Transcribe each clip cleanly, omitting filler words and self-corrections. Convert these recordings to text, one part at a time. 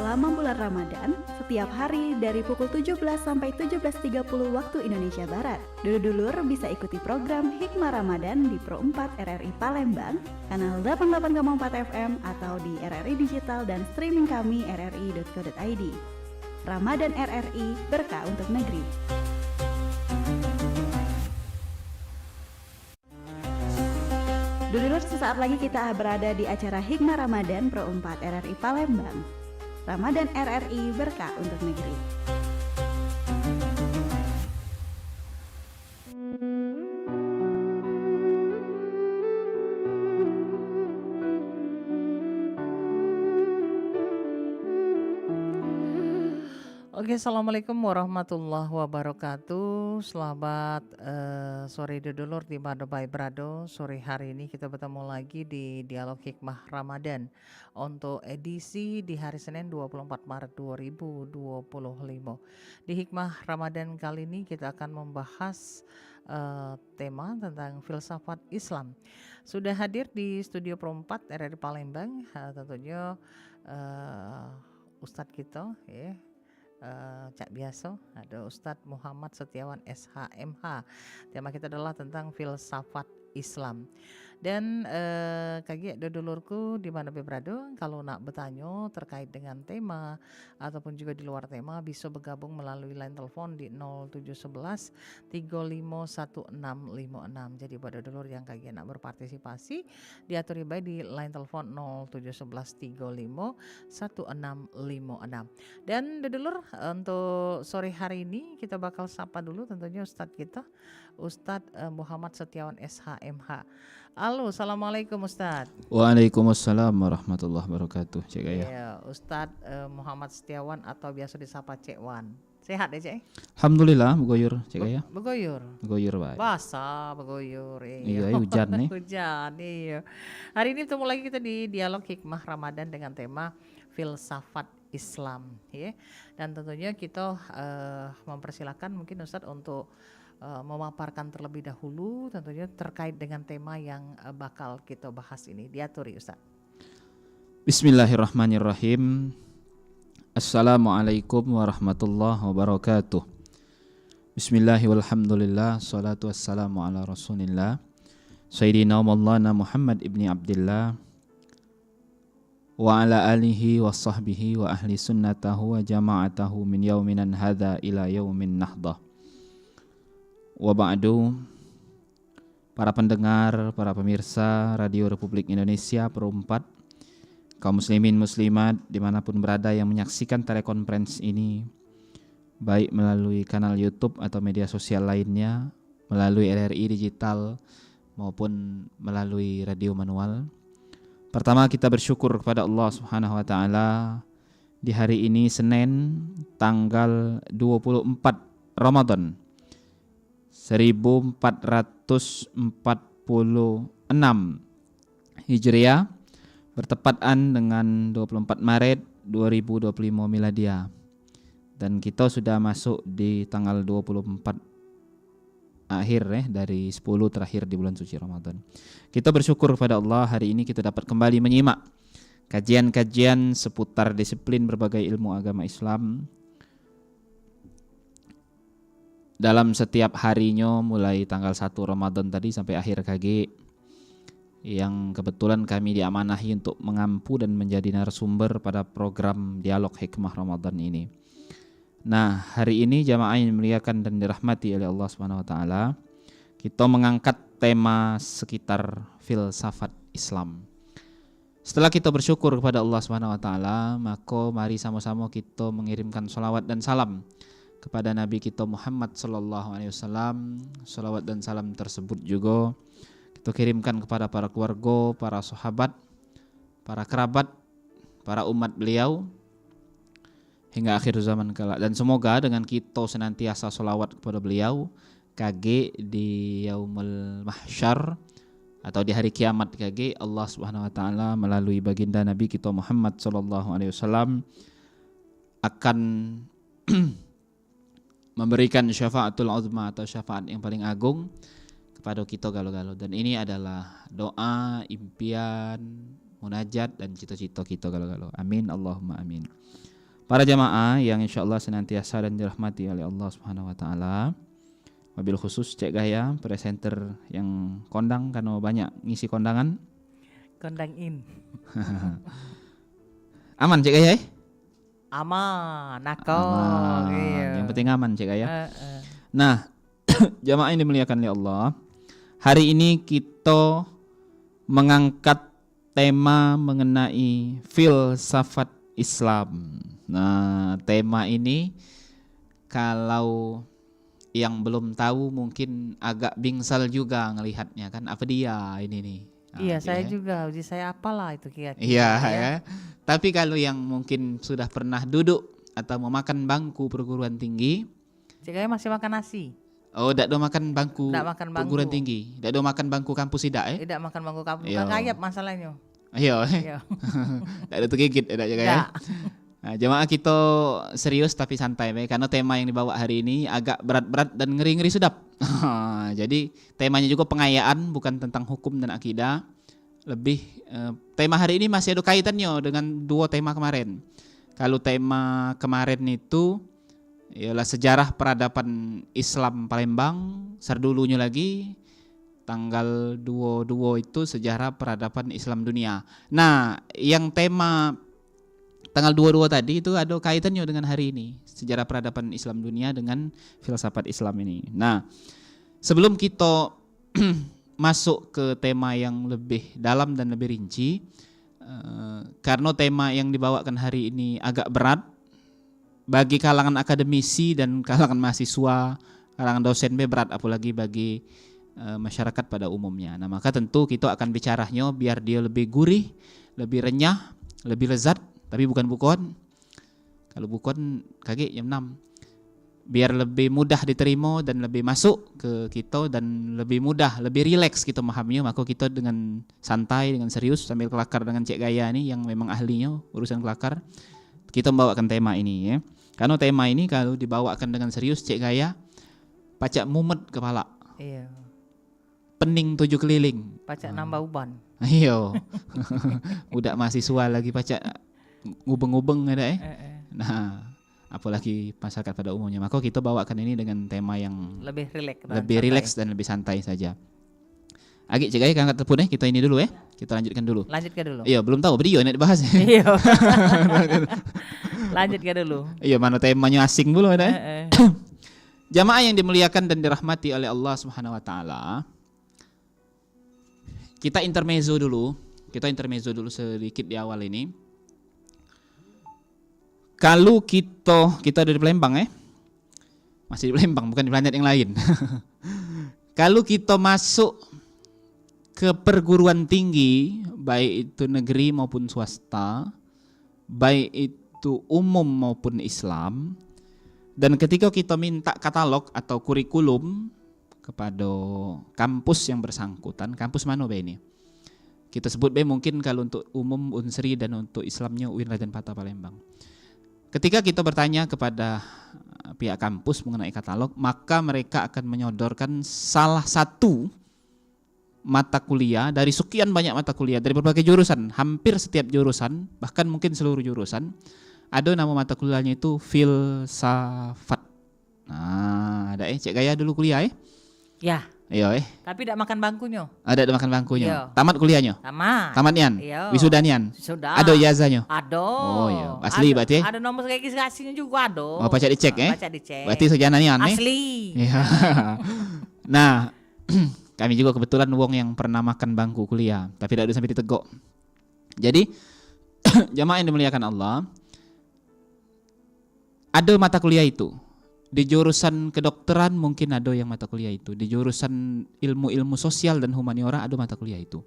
selama bulan Ramadan, setiap hari dari pukul 17 sampai 17.30 waktu Indonesia Barat. Dulur-dulur bisa ikuti program Hikmah Ramadan di Pro 4 RRI Palembang, kanal 88,4 FM atau di RRI Digital dan streaming kami rri.co.id. Ramadan RRI, berkah untuk negeri. Dulur, sesaat lagi kita berada di acara Hikmah Ramadan Pro 4 RRI Palembang. Ramadan RRI, berkah untuk negeri. Oke, assalamualaikum warahmatullahi wabarakatuh. Selamat sore dulur di mana baik berado. Sore hari ini kita bertemu lagi di Dialog Hikmah Ramadan untuk edisi di hari Senin 24 Maret 2025. Di Hikmah Ramadan kali ini kita akan membahas tema tentang filsafat Islam. Sudah hadir di studio Pro 4 RRI Palembang tentunya Ustadz kita ya. Cak biasa ada Ustadz Muhammad Setiawan SHMH. Tema kita adalah tentang filsafat Islam. Dan kaki dulurku di mana berada, kalau nak bertanya terkait dengan tema ataupun juga di luar tema bisa bergabung melalui line telepon di 0711 351656. Jadi pada dulur yang kaki nak berpartisipasi diatur baik di line telepon 0711 351656. Dan dulur untuk sore hari ini kita bakal sapa dulu tentunya Ustadz kita, Ustadz Muhammad Setiawan SHMH. Halo, assalamualaikum Ustadz. Waalaikumsalam warahmatullahi wabarakatuh. Cek Ayah. Ya, Ustadz Muhammad Setiawan atau biasa disapa Cek Wan. Sehat ya Cek? Alhamdulillah, begoyur Cek Ayah. Begoyur. Begoyur baik. Basah, begoyur. Iya, hujan nih. Hujan, iya. Hari ini bertemu lagi kita di Dialog Hikmah Ramadan dengan tema filsafat Islam, ya. Dan tentunya kita mempersilahkan mungkin Ustadz untuk memaparkan terlebih dahulu tentunya terkait dengan tema yang bakal kita bahas ini. Diaturi Ustaz. Bismillahirrahmanirrahim. Assalamualaikum warahmatullahi wabarakatuh. Bismillahirrahmanirrahim. Salatu wassalamu ala rasulillah Sayyidina Maulana Muhammad ibni Abdillah wa ala alihi wa sahbihi wa ahli sunnatahu wa jama'atahu min yauminan hadha ila yaumin nahdah. Wa ba'du, para pendengar, para pemirsa Radio Republik Indonesia Pro 4, kaum muslimin muslimat dimanapun berada yang menyaksikan telekonferensi ini, baik melalui kanal YouTube atau media sosial lainnya, melalui RRI Digital maupun melalui radio manual. Pertama kita bersyukur kepada Allah Subhanahu wa taala di hari ini Senin tanggal 24 Ramadan 1446 Hijriah bertepatan dengan 24 Maret 2025 Miladiah. Dan kita sudah masuk di tanggal 24 akhir dari 10 terakhir di bulan suci Ramadan. Kita bersyukur kepada Allah hari ini kita dapat kembali menyimak kajian-kajian seputar disiplin berbagai ilmu agama Islam dalam setiap harinya mulai tanggal 1 Ramadan tadi sampai akhir KG, yang kebetulan kami diamanahi untuk mengampu dan menjadi narasumber pada program Dialog Hikmah Ramadan ini. Nah, hari ini jamaah yang dimuliakan dan dirahmati oleh Allah Subhanahu wa taala, kita mengangkat tema sekitar filsafat Islam. Setelah kita bersyukur kepada Allah Subhanahu wa taala, maka mari sama-sama kita mengirimkan salawat dan salam kepada Nabi kita Muhammad sallallahu alaihi wasallam. Salawat dan salam tersebut juga kita kirimkan kepada para keluarga, para sahabat, para kerabat, para umat beliau hingga akhir zaman kelak. Dan semoga dengan kita senantiasa salawat kepada beliau kage di yaumul mahsyar atau di hari kiamat kage, Allah Subhanahu wa taala melalui baginda Nabi kita Muhammad sallallahu alaihi wasallam akan memberikan syafaatul uzma atau syafaat yang paling agung kepada kita galo-galo. Dan ini adalah doa, impian, munajat dan cita-cita kita galo-galo. Amin Allahumma amin. Para jamaah yang insyaallah senantiasa dan dirahmati oleh Allah Subhanahu wa taala. Wabil khusus Cek Gaya, presenter yang kondang karena banyak ngisi kondangan. Kondang in. Aman Cek Gaya? Aman, nakal. Aman. Iya. Yang penting aman Cek Gaya. Nah, jamaah yang dimuliakan oleh Allah, hari ini kita mengangkat tema mengenai filsafat Islam. Nah, tema ini kalau yang belum tahu mungkin agak bingsal juga ngelihatnya kan, apa dia ini nih. Nah, Iya, gitu saya ya. juga. Uji saya apalah itu kira-kira. Iya ya. Tapi kalau yang mungkin sudah pernah duduk atau memakan bangku perguruan tinggi, Cek masih makan nasi. oh, tidak do makan bangku Ndak makan bangku. perguruan tinggi, tidak do makan bangku kampus tidak Tidak makan bangku kampung. Iya. Bukan kayap masalahnya. Iya. Iya. Tidak ada tergigit tidak ya. Ndak. Nah, jemaah kita serius tapi santai karena tema yang dibawa hari ini agak berat-berat dan ngeri-ngeri sedap. Jadi temanya juga pengayaan, bukan tentang hukum dan akidah. Lebih tema hari ini masih ada kaitannya dengan dua tema kemarin. Kalau tema kemarin itu ialah sejarah peradaban Islam Palembang, serdulunya lagi tanggal 22 itu sejarah peradaban Islam dunia. Nah, yang tema tanggal 22 tadi itu ada kaitannya dengan hari ini, sejarah peradaban Islam dunia dengan filsafat Islam ini. Nah, sebelum kita masuk ke tema yang lebih dalam dan lebih rinci, karena tema yang dibawakan hari ini agak berat bagi kalangan akademisi dan kalangan mahasiswa, kalangan dosen berat, apalagi bagi masyarakat pada umumnya. Nah, maka tentu kita akan bicaranya biar dia lebih gurih, lebih renyah, lebih lezat. Tapi bukan bukon. Kalau bukon kaget jam 6. Biar lebih mudah diterima dan lebih masuk ke kita dan lebih mudah, lebih rileks kita memahaminya, maka kita dengan santai, dengan serius sambil kelakar dengan Cek Gaya ini yang memang ahlinya urusan kelakar, kita membawakan tema ini ya. Karena tema ini kalau dibawakan dengan serius Cek Gaya pacak mumet kepala. Iya. Pening 7 keliling. Pacak nambah uban. Ayo. Udah mahasiswa lagi pacak ngubeng-ngubeng ada Nah, apalagi masyarakat pada umumnya. Maka kita bawakan ini dengan tema yang Lebih rileks. lebih rileks dan lebih santai saja. Agi Cek Gaya angkat telepon kita ini dulu ya. Kita lanjutkan dulu. Lanjutkan dulu. Iya, belum tahu video nak dibahas. Iya. Lanjutkan dulu. Iya, mana temanya asing dulu ada. Jamaah yang dimuliakan dan dirahmati oleh Allah Subhanahu wa taala. Kita intermezzo dulu sedikit di awal ini. Kalau kita ada di Palembang masih di Palembang, bukan di planet yang lain. Kalau kita masuk ke perguruan tinggi, baik itu negeri maupun swasta, baik itu umum maupun Islam, dan ketika kita minta katalog atau kurikulum kepada kampus yang bersangkutan, kampus mana ini? Kita sebut mungkin kalau untuk umum Unsri dan untuk Islamnya UIN Raden Patah Palembang. Ketika kita bertanya kepada pihak kampus mengenai katalog, maka mereka akan menyodorkan salah satu mata kuliah dari sekian banyak mata kuliah dari berbagai jurusan, hampir setiap jurusan, bahkan mungkin seluruh jurusan, ada nama mata kuliahnya itu filsafat. Nah, ada Cek Gaya dulu kuliah Ya. Iya Tapi tidak makan bangkunya. Ada makan bangkunya. Iya. Tamat kuliahnya? Tamat Nian? Iya. Wisudanian? Sudah. Ada ijazahnya? Ada. Oh iya, asli Ada- berarti? Ada nomor registrasinya juga ada. Oh, pacak dicek Pacak dicek. Berarti sejana nian Asli. Iya. Nah, kami juga kebetulan wong yang pernah makan bangku kuliah, tapi tidak ada sampai ditegok. Jadi jamaah yang dimuliakan Allah, ada mata kuliah itu. Di jurusan kedokteran mungkin ada yang mata kuliah itu. Di jurusan ilmu-ilmu sosial dan humaniora ada mata kuliah itu.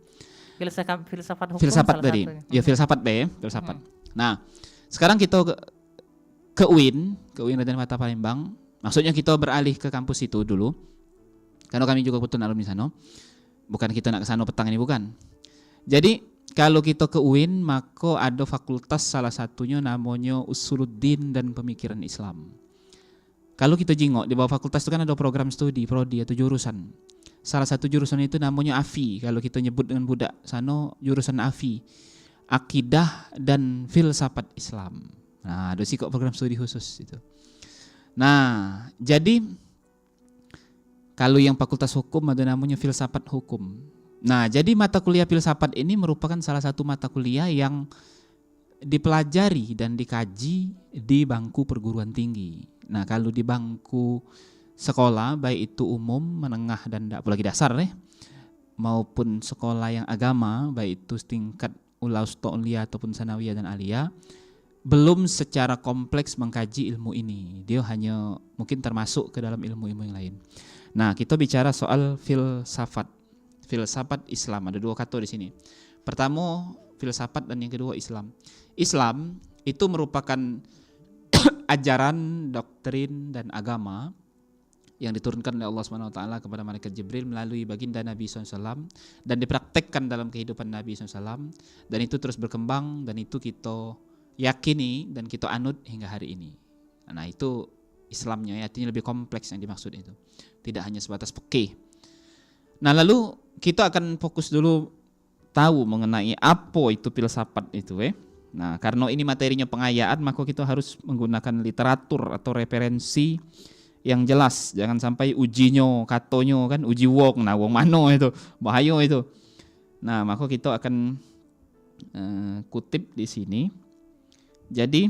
Filsafat hukum. Filsafat salah tadi. satunya. Ya filsafat filsafat. Nah, sekarang kita ke UIN Raden Patah Palembang. Maksudnya kita beralih ke kampus itu dulu. Karena kami juga kebetulan alumni sana. Bukan kita nak ke sana petang ini, bukan. Jadi kalau kita ke UIN, maka ada fakultas salah satunya namanya Usuluddin dan Pemikiran Islam. Kalau kita jingok di bawah fakultas itu kan ada program studi, prodi atau jurusan. Salah satu jurusan itu namanya AFI. Kalau kita nyebut dengan budak sana jurusan AFI, Akidah dan Filsafat Islam. Nah, ada sih kok program studi khusus itu. Nah, jadi kalau yang fakultas hukum ada namanya filsafat hukum. Nah, jadi mata kuliah filsafat ini merupakan salah satu mata kuliah yang dipelajari dan dikaji di bangku perguruan tinggi. Nah, kalau di bangku sekolah, baik itu umum, menengah, dan apalagi dasar maupun sekolah yang agama, baik itu setingkat ulia ataupun sanawiyah dan aliyah, belum secara kompleks mengkaji ilmu ini. Dia hanya mungkin termasuk ke dalam ilmu-ilmu yang lain. Nah, kita bicara soal filsafat Islam. Ada dua kata di sini. Pertama filsafat dan yang kedua Islam. Islam itu merupakan ajaran, doktrin dan agama yang diturunkan oleh Allah SWT kepada malaikat Jibril melalui baginda Nabi SAW dan dipraktekkan dalam kehidupan Nabi SAW, dan itu terus berkembang dan itu kita yakini dan kita anut hingga hari ini. Nah, itu Islamnya, artinya lebih kompleks yang dimaksud itu. Tidak hanya sebatas fikih. Nah, lalu kita akan fokus dulu tahu mengenai apa itu filsafat itu. Nah, karena ini materinya pengayaan, maka kita harus menggunakan literatur atau referensi yang jelas. Jangan sampai ujinya, katonyo kan uji wong. Nah, wong mano itu bahaya itu. Nah, maka kita akan kutip di sini. Jadi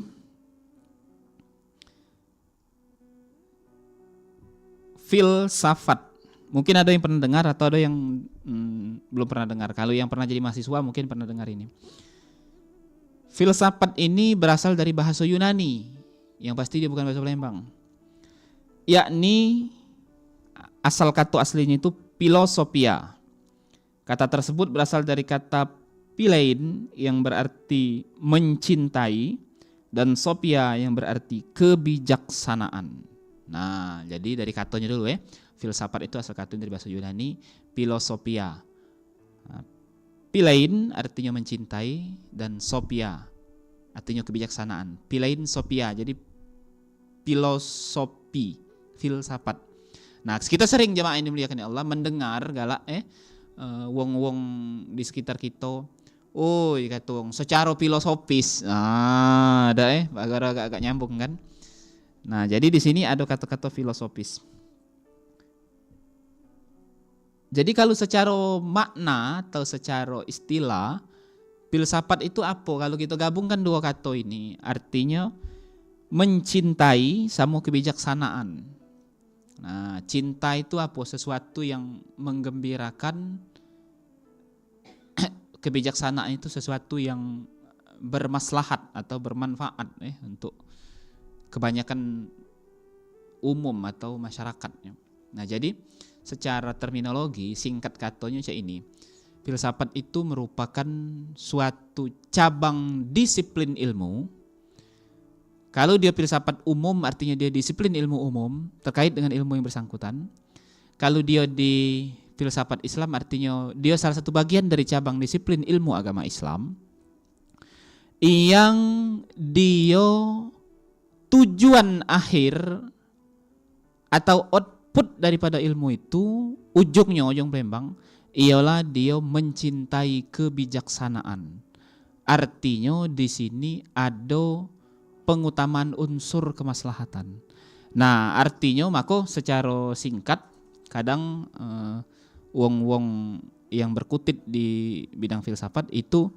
filsafat, mungkin ada yang pernah dengar atau ada yang belum pernah dengar. Kalau yang pernah jadi mahasiswa mungkin pernah dengar ini. Filsafat ini berasal dari bahasa Yunani, yang pasti dia bukan bahasa Palembang. Yakni asal kata aslinya itu filosofia. Kata tersebut berasal dari kata philein yang berarti mencintai dan sophia yang berarti kebijaksanaan. Nah, jadi dari katanya dulu filsafat itu asal katanya dari bahasa Yunani, filosofia. Nah, philein artinya mencintai dan sophia artinya kebijaksanaan. Philein sophia, jadi filosofi, filsafat. Nah, kita sering jemaah ini dimuliakan Allah mendengar galak wong-wong di sekitar kita, kata wong secara filosofis. Nah, ada agak nyambung kan? Nah, jadi di sini ada kata-kata filosofis. Jadi kalau secara makna atau secara istilah, filsafat itu apa? Kalau kita gabungkan dua kata ini, artinya mencintai sama kebijaksanaan. Nah, cinta itu apa? Sesuatu yang menggembirakan. Kebijaksanaan itu sesuatu yang bermaslahat atau bermanfaat untuk kebanyakan umum atau masyarakatnya. Nah, jadi secara terminologi singkat katanya kayak ini. Filsafat itu merupakan suatu cabang disiplin ilmu. Kalau dia filsafat umum artinya dia disiplin ilmu umum terkait dengan ilmu yang bersangkutan. Kalau dia di filsafat Islam artinya dia salah satu bagian dari cabang disiplin ilmu agama Islam yang dia tujuan akhir atau output daripada ilmu itu ujung Palembang ialah dia mencintai kebijaksanaan. Artinya di sini ada pengutamaan unsur kemaslahatan. Nah, artinya maka secara singkat kadang wong-wong yang berkutit di bidang filsafat itu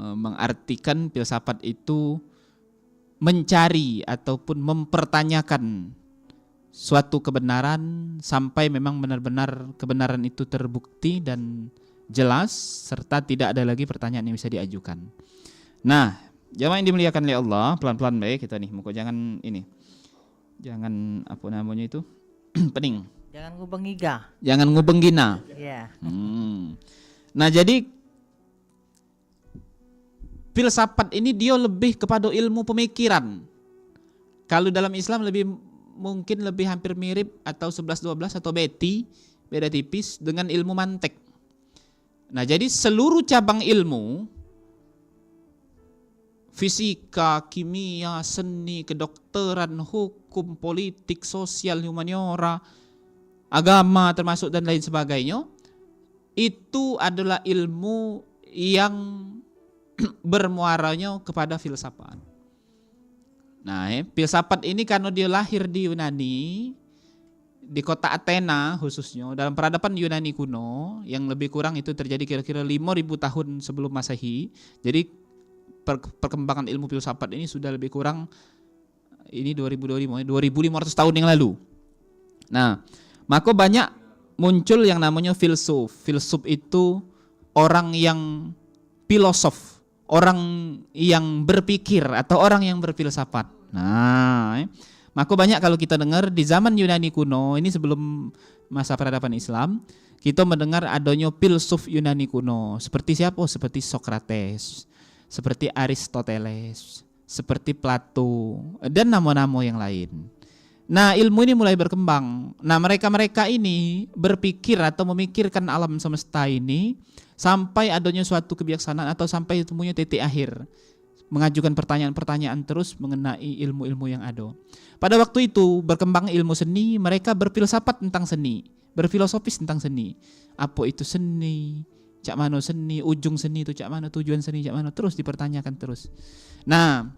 mengartikan filsafat itu mencari ataupun mempertanyakan suatu kebenaran sampai memang benar-benar kebenaran itu terbukti dan jelas serta tidak ada lagi pertanyaan yang bisa diajukan. Nah, jamaah yang dimuliakan oleh Allah, pelan-pelan baik kita nih, muka jangan ini. Jangan apa namanya itu? Pening. Jangan ngubengiga. Jangan ngubenggina. Iya. Nah, jadi filsafat ini dia lebih kepada ilmu pemikiran. Kalau dalam Islam mungkin lebih hampir mirip atau 11-12 atau beda tipis dengan ilmu mantek. Nah, jadi seluruh cabang ilmu fisika, kimia, seni, kedokteran, hukum, politik, sosial, humaniora, agama termasuk dan lain sebagainya, itu adalah ilmu yang bermuaranya kepada filsafat. Nah, filsafat ini karena dia lahir di Yunani, di kota Athena khususnya, dalam peradaban Yunani kuno yang lebih kurang itu terjadi kira-kira 5.000 tahun sebelum Masehi. Jadi perkembangan ilmu filsafat ini sudah lebih kurang ini 2025, 2.500 tahun yang lalu. Nah, maka banyak muncul yang namanya filsuf. Filsuf itu orang yang filosof, orang yang berpikir atau orang yang berfilsafat. Nah, maka banyak kalau kita dengar di zaman Yunani kuno, ini sebelum masa peradaban Islam, kita mendengar adanya filsuf Yunani kuno. Seperti siapa? Seperti Socrates, seperti Aristoteles, seperti Plato, dan nama-nama yang lain. Nah, ilmu ini mulai berkembang. Nah, mereka-mereka ini berpikir atau memikirkan alam semesta ini sampai adanya suatu kebijaksanaan atau sampai temunya titik akhir. Mengajukan pertanyaan-pertanyaan terus mengenai ilmu-ilmu yang ada. Pada waktu itu berkembang ilmu seni, mereka berfilsafat tentang seni, berfilosofis tentang seni. Apa itu seni? Cak mana seni? Ujung seni itu cak mana? Tujuan seni cak mana? Terus dipertanyakan terus. Nah,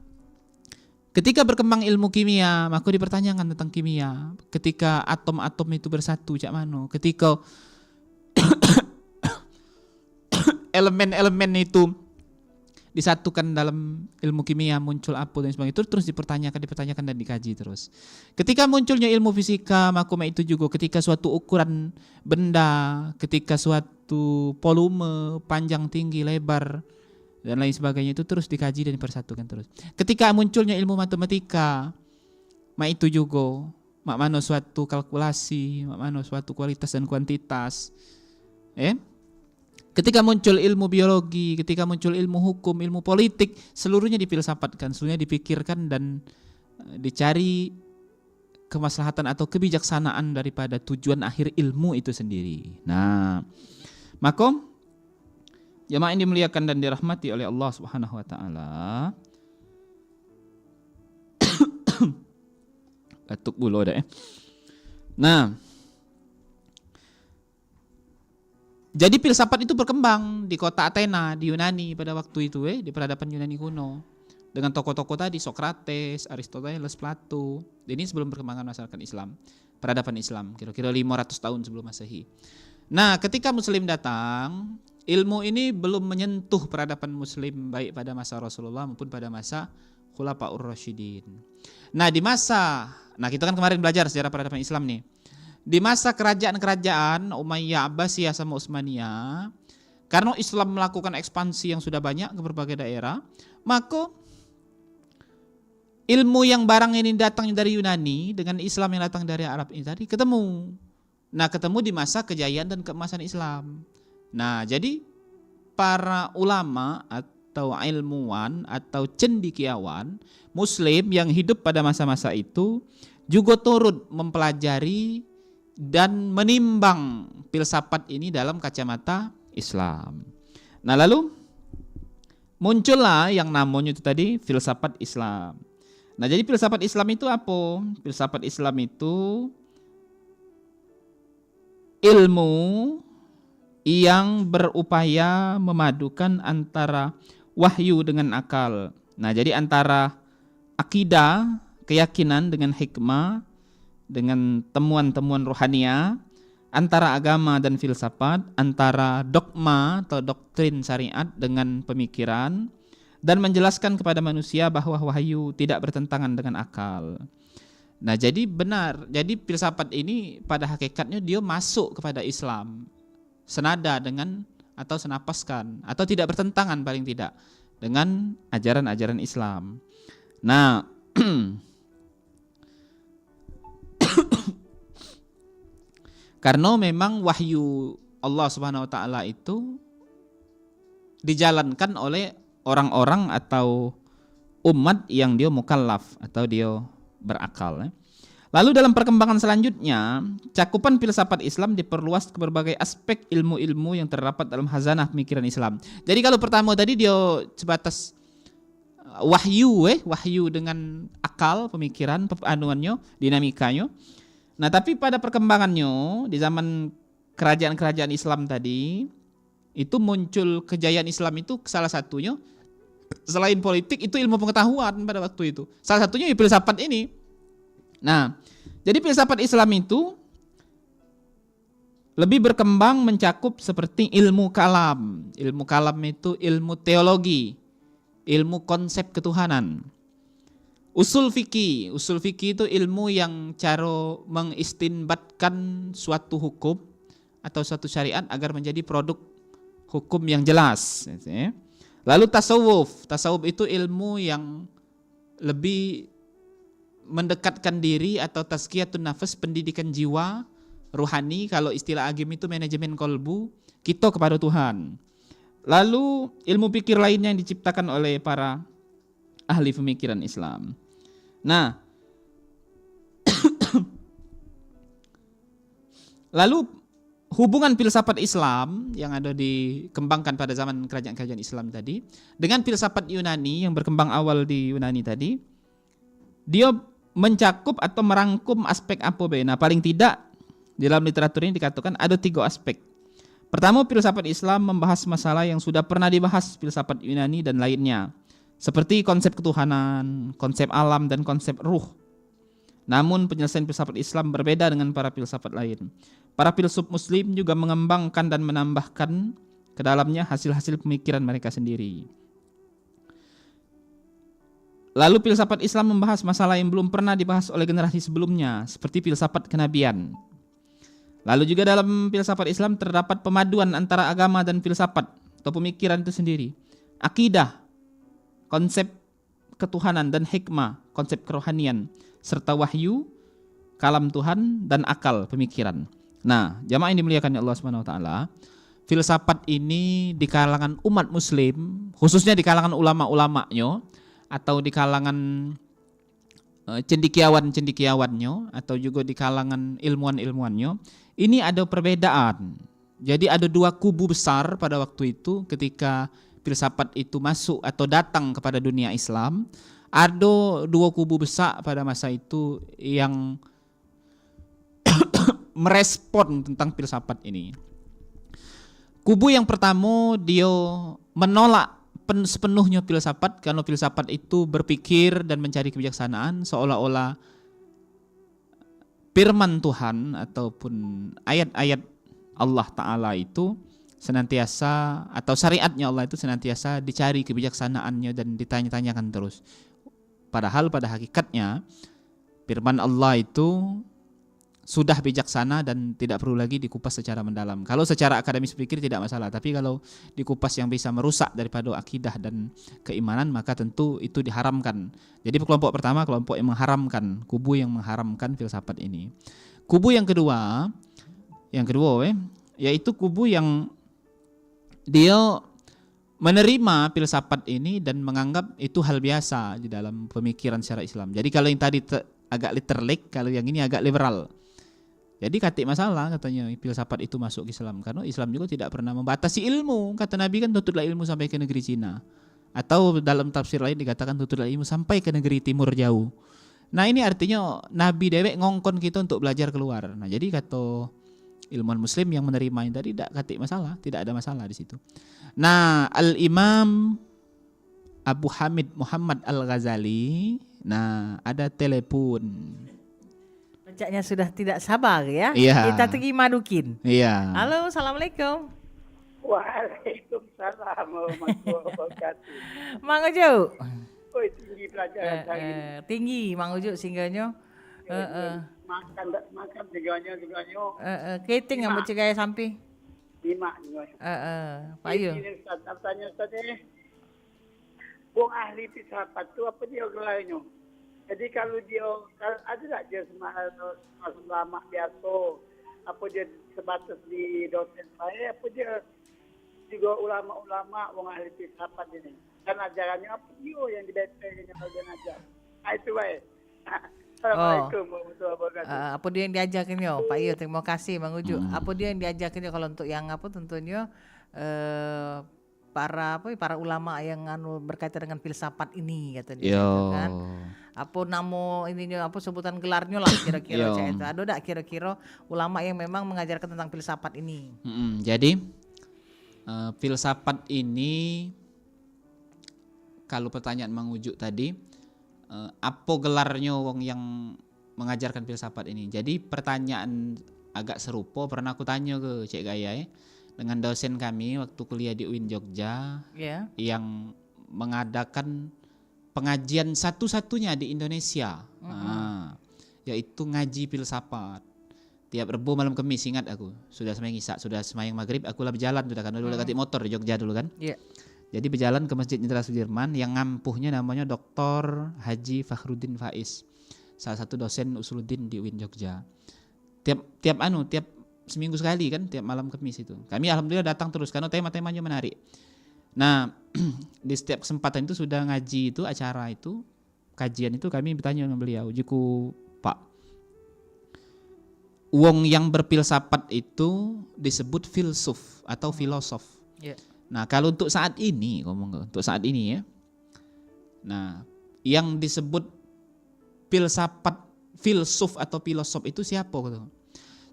ketika berkembang ilmu kimia, maka dipertanyakan tentang kimia. Ketika atom-atom itu bersatu cak mana? Ketika elemen-elemen itu disatukan dalam ilmu kimia muncul apa dan sebagainya, itu terus dipertanyakan dan dikaji terus. Ketika munculnya ilmu fisika, maka itu juga ketika suatu ukuran benda, ketika suatu volume panjang, tinggi, lebar dan lain sebagainya itu terus dikaji dan dipersatukan terus. Ketika munculnya ilmu matematika, itu juga mak mano suatu kalkulasi, mak mano suatu kualitas dan kuantitas. Ketika muncul ilmu biologi, ketika muncul ilmu hukum, ilmu politik, seluruhnya difilsafatkan, seluruhnya dipikirkan dan dicari kemaslahatan atau kebijaksanaan daripada tujuan akhir ilmu itu sendiri. Nah, maka jamaah yang dimuliakan dan dirahmati oleh Allah Subhanahu wa taala. Batuk bulu dah. Nah, jadi filsafat itu berkembang di kota Athena, di Yunani pada waktu itu, di peradaban Yunani kuno. Dengan tokoh-tokoh tadi, Socrates, Aristoteles, Plato. Ini sebelum perkembangan masyarakat Islam, peradaban Islam, kira-kira 500 tahun sebelum Masehi. Nah, ketika Muslim datang, ilmu ini belum menyentuh peradaban Muslim baik pada masa Rasulullah maupun pada masa Khulafaur Rasyidin. Nah, kita kan kemarin belajar sejarah peradaban Islam nih. Di masa kerajaan-kerajaan Umayyah, Abbasiyah sama Utsmaniyah, karena Islam melakukan ekspansi yang sudah banyak ke berbagai daerah, maka ilmu yang barang ini datang dari Yunani dengan Islam yang datang dari Arab ini tadi ketemu. Nah, ketemu di masa kejayaan dan keemasan Islam. Nah, jadi para ulama atau ilmuwan atau cendekiawan Muslim yang hidup pada masa-masa itu juga turut mempelajari dan menimbang filsafat ini dalam kacamata Islam. Nah, lalu muncullah yang namanya itu tadi filsafat Islam. Nah, jadi filsafat Islam itu apa? Filsafat Islam itu ilmu yang berupaya memadukan antara wahyu dengan akal. Nah, jadi antara akidah, keyakinan dengan hikmah, dengan temuan-temuan rohania, antara agama dan filsafat, antara dogma atau doktrin syariat dengan pemikiran, dan menjelaskan kepada manusia bahwa wahyu tidak bertentangan dengan akal. Nah, jadi benar, jadi filsafat ini pada hakikatnya dia masuk kepada Islam, senada dengan atau senapaskan atau tidak bertentangan paling tidak dengan ajaran-ajaran Islam. Nah, karena memang wahyu Allah Subhanahu wa taala itu dijalankan oleh orang-orang atau umat yang dia mukallaf atau dia berakal. Lalu dalam perkembangan selanjutnya, cakupan filsafat Islam diperluas ke berbagai aspek ilmu-ilmu yang terdapat dalam khazanah pemikiran Islam. Jadi kalau pertama tadi dia sebatas wahyu dengan akal, pemikiran, anuannya, dinamikanya. Nah, tapi pada perkembangannya di zaman kerajaan-kerajaan Islam tadi itu muncul kejayaan Islam itu salah satunya selain politik itu ilmu pengetahuan pada waktu itu. Salah satunya ya filsafat ini. Nah, jadi filsafat Islam itu lebih berkembang mencakup seperti ilmu kalam. Ilmu kalam itu ilmu teologi, ilmu konsep ketuhanan. Usul fikih itu ilmu yang cara mengistinbatkan suatu hukum atau suatu syariat agar menjadi produk hukum yang jelas. Lalu tasawuf itu ilmu yang lebih mendekatkan diri atau tazkiyatun nafas, pendidikan jiwa, ruhani. Kalau istilah agim itu manajemen kolbu, kita kepada Tuhan. Lalu ilmu pikir lainnya yang diciptakan oleh para ahli pemikiran Islam. Nah, lalu hubungan filsafat Islam yang ada dikembangkan pada zaman kerajaan-kerajaan Islam tadi dengan filsafat Yunani yang berkembang awal di Yunani tadi, dia mencakup atau merangkum aspek apa? Nah, paling tidak di dalam literatur ini dikatakan ada 3 aspek. Pertama, filsafat Islam membahas masalah yang sudah pernah dibahas filsafat Yunani dan lainnya, seperti konsep ketuhanan, konsep alam, dan konsep ruh. Namun penyelesaian filsafat Islam berbeda dengan para filsafat lain. Para filsuf Muslim juga mengembangkan dan menambahkan ke dalamnya hasil-hasil pemikiran mereka sendiri. Lalu filsafat Islam membahas masalah yang belum pernah dibahas oleh generasi sebelumnya, seperti filsafat kenabian. Lalu juga dalam filsafat Islam terdapat pemaduan antara agama dan filsafat atau pemikiran itu sendiri. Akidah, konsep ketuhanan, dan hikmah, konsep kerohanian, serta wahyu, kalam Tuhan, dan akal, pemikiran. Nah, jamaah yang dimuliakan Allah Subhanahu wa taala, filsafat ini di kalangan umat muslim, khususnya di kalangan ulama-ulamanya atau di kalangan cendekiawan-cendekiawannya atau juga di kalangan ilmuwan-ilmuwannya, ini ada perbedaan. Jadi ada 2 kubu besar pada waktu itu ketika filsafat itu masuk atau datang kepada dunia Islam. Ada 2 kubu besar pada masa itu yang merespon tentang filsafat ini. Kubu yang pertama, dia menolak sepenuhnya filsafat karena filsafat itu berpikir dan mencari kebijaksanaan seolah-olah firman Tuhan ataupun ayat-ayat Allah Ta'ala itu senantiasa, atau syariatnya Allah itu senantiasa dicari kebijaksanaannya dan ditanya-tanyakan terus. Padahal pada hakikatnya firman Allah itu sudah bijaksana dan tidak perlu lagi dikupas secara mendalam. Kalau secara akademis pikir tidak masalah, tapi kalau dikupas yang bisa merusak daripada akidah dan keimanan, maka tentu itu diharamkan. Jadi kelompok pertama, kelompok yang mengharamkan, kubu yang mengharamkan filsafat ini. Kubu yang kedua yaitu kubu yang dia menerima filsafat ini dan menganggap itu hal biasa di dalam pemikiran secara Islam. Jadi kalau yang tadi agak literalik, kalau yang ini agak liberal. Jadi katik masalah katanya filsafat itu masuk Islam, karena Islam juga tidak pernah membatasi ilmu. Kata Nabi kan, tututlah ilmu sampai ke negeri Cina. Atau dalam tafsir lain dikatakan tututlah ilmu sampai ke negeri timur jauh. Nah, ini artinya Nabi dewek ngongkon kita untuk belajar keluar. Nah, jadi kata ilmuwan muslim yang menerima yang tadi tidak katik masalah, tidak ada masalah di situ. Nah, Al-Imam Abu Hamid Muhammad Al-Ghazali, nah ada telepon. Nampaknya sudah tidak sabar ya. Iya. Kita terima dukin. Iya. Halo, assalamualaikum. Waalaikumsalam warahmatullahi wabarakatuh. Mang Ujo. Oi, tinggi pelajaran saya. Tinggi Mang Ujo singgahnya. Makan tiganya. Keting yang bercegai sampai. 5 tiganya. Pak Yu. Ini Ustaz, tanya Ustaz Wong ahli filsafat itu apa dia gelarnya? Jadi kalau ada tak dia semacam lama biasa, apa dia sebatas di dosen saya, apa dia juga ulama-ulama wong ahli filsafat ini? Kan ajarannya apa dia yang dibacakan kalau dia ngajar? Itu baik. Assalamualaikum warahmatullahi wabarakatuh. Apa dia yang diajakin yo, Pak Yu? Terima kasih Mang Ujo. Apa dia yang diajakin yo kalau untuk yang apa tentunya para ulama yang berkaitan dengan filsafat ini kata dia kan. Apa nama ininya, apa sebutan gelarnya lah kira-kira itu. Ada enggak kira-kira ulama yang memang mengajarkan tentang filsafat ini? Jadi filsafat ini kalau pertanyaan Mang Ujuk tadi, apa gelarnya wong yang mengajarkan filsafat ini? Jadi pertanyaan agak serupa pernah aku tanya ke Cik Gaya dengan dosen kami waktu kuliah di UIN Jogja Ya. yang mengadakan pengajian satu-satunya di Indonesia, yaitu ngaji filsafat. Tiap Rebo malam Kamis, ingat aku, sudah sembahyang Isya, sudah sembahyang Maghrib, aku lah berjalan sudah kan, dulu ketik motor di Jogja dulu kan. Iya. Jadi berjalan ke Masjid Jenderal Sudirman yang ngampuhnya namanya Dr. Haji Fakhruddin Faiz, salah satu dosen Usuluddin di UIN Jogja. Tiap seminggu sekali kan, tiap malam Kamis itu. Kami alhamdulillah datang terus karena tema-temanya menarik. Nah, di setiap kesempatan itu sudah ngaji itu, acara itu, kajian itu kami bertanya dengan beliau, "Jiku Pak, wong yang berfilsafat itu disebut filsuf atau filosof." Yeah. Nah, kalau untuk saat ini, untuk saat ini ya. Nah, yang disebut filsafat, filsuf atau filosof itu siapa gitu?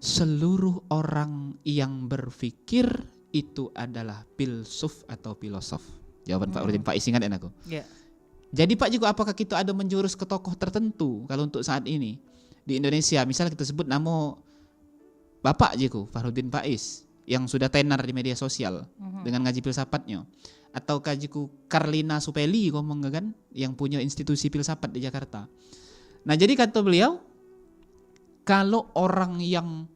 Seluruh orang yang berpikir itu adalah filsuf atau filosof. Jawaban Pak Rudin Faiz, ingat aku. Yeah. Jadi Pak juga apakah kita ada menjurus ke tokoh tertentu kalau untuk saat ini di Indonesia, misalnya kita sebut nama Bapak Jiku Fahrudin Faiz yang sudah tenar di media sosial dengan ngaji filsafatnya, atau Jiku Karlina Supeli ngomong kan yang punya institusi filsafat di Jakarta. Nah, jadi kata beliau, kalau orang yang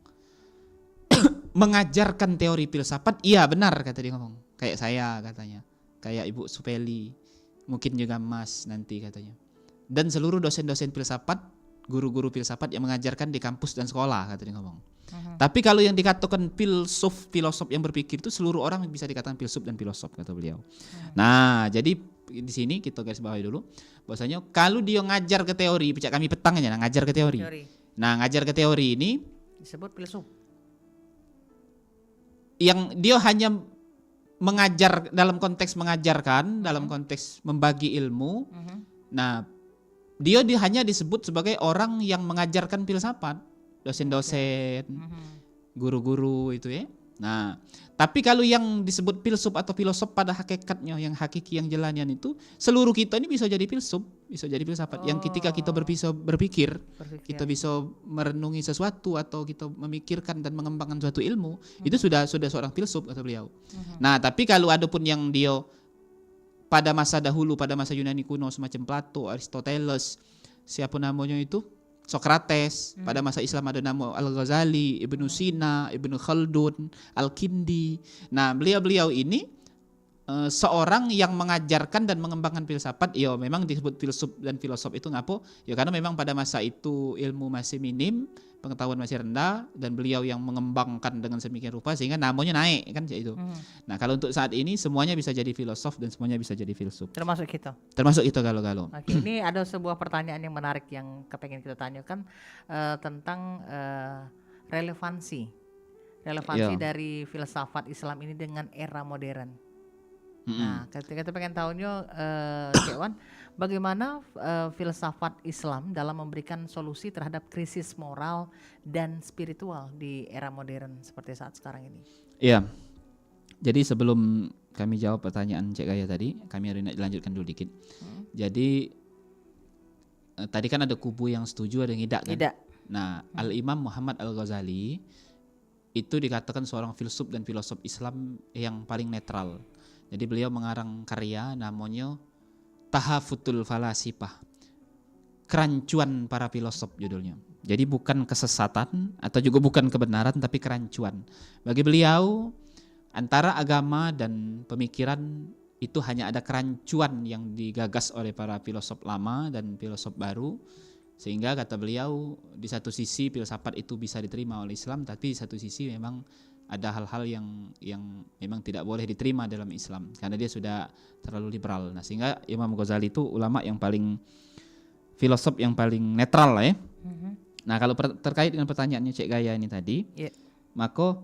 mengajarkan teori filsafat, iya benar kata dia ngomong. Kayak saya katanya, kayak Ibu Supeli, mungkin juga Mas nanti katanya. Dan seluruh dosen-dosen filsafat, guru-guru filsafat yang mengajarkan di kampus dan sekolah kata dia ngomong. Tapi kalau yang dikatakan filosof yang berpikir itu seluruh orang bisa dikatakan filsuf dan filosof kata beliau. Nah, jadi di sini kita garis bawahi dulu bahwasanya kalau dia ngajar ke teori, pecah kami petang aja ngajar ke teori. Nah, ngajar ke teori ini Disebut filsuf. yang dia hanya mengajar dalam konteks mengajarkan, dalam konteks membagi ilmu. Nah, dia hanya disebut sebagai orang yang mengajarkan filsafat, dosen-dosen, guru-guru itu ya. Nah, tapi kalau yang disebut filsuf atau filosof pada hakikatnya yang hakiki yang jelanian itu, seluruh kita ini bisa jadi filsuf, bisa jadi filsafat. Yang ketika kita berpikir, kita bisa merenungi sesuatu atau kita memikirkan dan mengembangkan suatu ilmu, itu sudah seorang filsuf kata beliau. Nah, tapi kalau ada pun yang dia pada masa dahulu, pada masa Yunani kuno semacam Plato, Aristoteles, siapa namanya itu? Sokrates, pada masa Islam ada nama Al-Ghazali, Ibnu Sina, Ibnu Khaldun, Al-Kindi. Nah, beliau-beliau ini seorang yang mengajarkan dan mengembangkan filsafat. Ya, memang disebut filsuf dan filosof itu ngapo? Ya karena memang pada masa itu ilmu masih minim, pengetahuan masih rendah, dan beliau yang mengembangkan dengan sedemikian rupa sehingga namanya naik kan itu. Nah, kalau untuk saat ini semuanya bisa jadi filosof dan semuanya bisa jadi filsuf. Termasuk kita. Termasuk itu kalau. Oke, ini ada sebuah pertanyaan yang menarik yang kepengen kita tanyakan tentang relevansi dari filsafat Islam ini dengan era modern. Nah, kita pengen tahunya Cik Wan, bagaimana filsafat Islam dalam memberikan solusi terhadap krisis moral dan spiritual di era modern seperti saat sekarang ini? Iya. Jadi sebelum kami jawab pertanyaan Cik Gaya tadi, kami harus dilanjutkan dulu dikit. Jadi tadi kan ada kubu yang setuju, ada yang tidak kan? Tidak. Nah, Al-Imam Muhammad Al-Ghazali itu dikatakan seorang filsuf dan filosof Islam yang paling netral. Jadi beliau mengarang karya namanya Tahafutul Falasifah, kerancuan para filosof judulnya. Jadi bukan kesesatan atau juga bukan kebenaran, tapi kerancuan. Bagi beliau antara agama dan pemikiran itu hanya ada kerancuan yang digagas oleh para filosof lama dan filosof baru, sehingga kata beliau di satu sisi filsafat itu bisa diterima oleh Islam, tapi di satu sisi memang ada hal-hal yang memang tidak boleh diterima dalam Islam karena dia sudah terlalu liberal. Nah, sehingga Imam Ghazali itu ulama yang paling filosof yang paling netral lah ya. Nah, kalau terkait dengan pertanyaannya Cik Gaya ini tadi, maka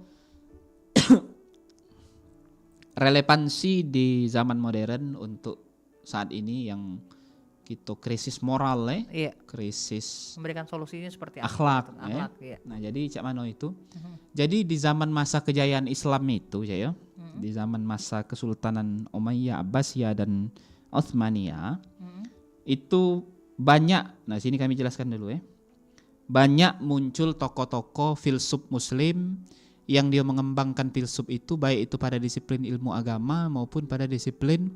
relevansi di zaman modern untuk saat ini yang kita krisis moral krisis memberikan solusinya seperti apa? Akhlak. Ya. Nah, jadi cak mano itu. Jadi di zaman masa kejayaan Islam itu ya, di zaman masa Kesultanan Umayyah, Abbasiyah dan Utsmaniyah itu banyak. Nah, sini kami jelaskan dulu ya. Banyak muncul tokoh-tokoh filsuf muslim yang dia mengembangkan filsuf itu, baik itu pada disiplin ilmu agama maupun pada disiplin